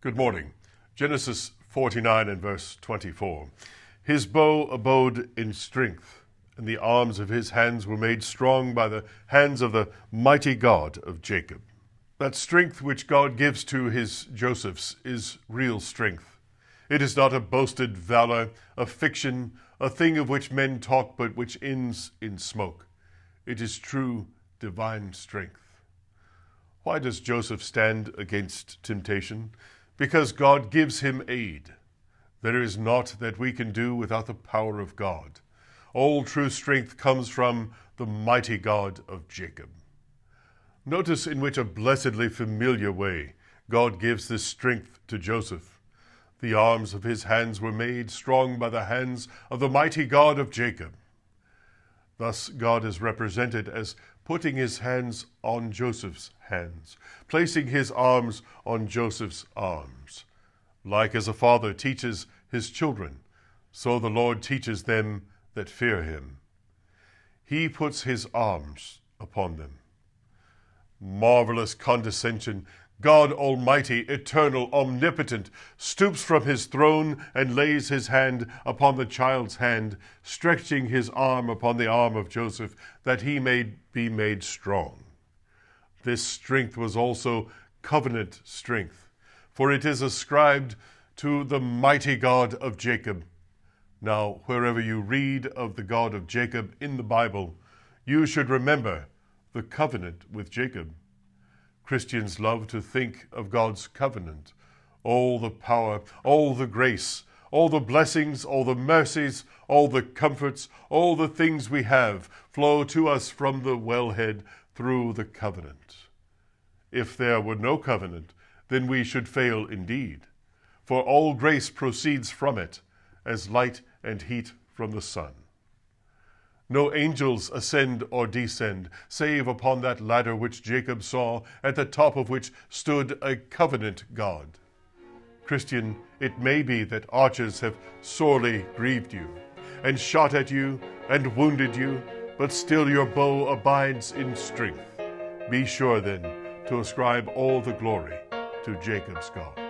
Good morning. Genesis 49 and verse 24. His bow abode in strength, and the arms of his hands were made strong by the hands of the mighty God of Jacob. That strength which God gives to his Josephs is real strength. It is not a boasted valour, a fiction, a thing of which men talk but which ends in smoke. It is true divine strength. Why does Joseph stand against temptation? Because God gives him aid. There is naught that we can do without the power of God. All true strength comes from the mighty God of Jacob. Notice in which a blessedly familiar way God gives this strength to Joseph. The arms of his hands were made strong by the hands of the mighty God of Jacob. Thus God is represented as putting his hands on Joseph's hands, placing his arms on Joseph's arms. Like as a father teaches his children, so the Lord teaches them that fear him. He puts his arms upon them. Marvelous condescension! God Almighty, eternal, omnipotent, stoops from his throne and lays his hand upon the child's hand, stretching his arm upon the arm of Joseph, that he may be made strong. This strength was also covenant strength, for it is ascribed to the mighty God of Jacob. Now, wherever you read of the God of Jacob in the Bible, you should remember the covenant with Jacob. Christians love to think of God's covenant, all the power, all the grace, all the blessings, all the mercies, all the comforts, all the things we have flow to us from the wellhead through the covenant. If there were no covenant, then we should fail indeed, for all grace proceeds from it, as light and heat from the sun. No angels ascend or descend, save upon that ladder which Jacob saw, at the top of which stood a covenant God. Christian, it may be that archers have sorely grieved you, and shot at you, and wounded you, but still your bow abides in strength. Be sure then to ascribe all the glory to Jacob's God.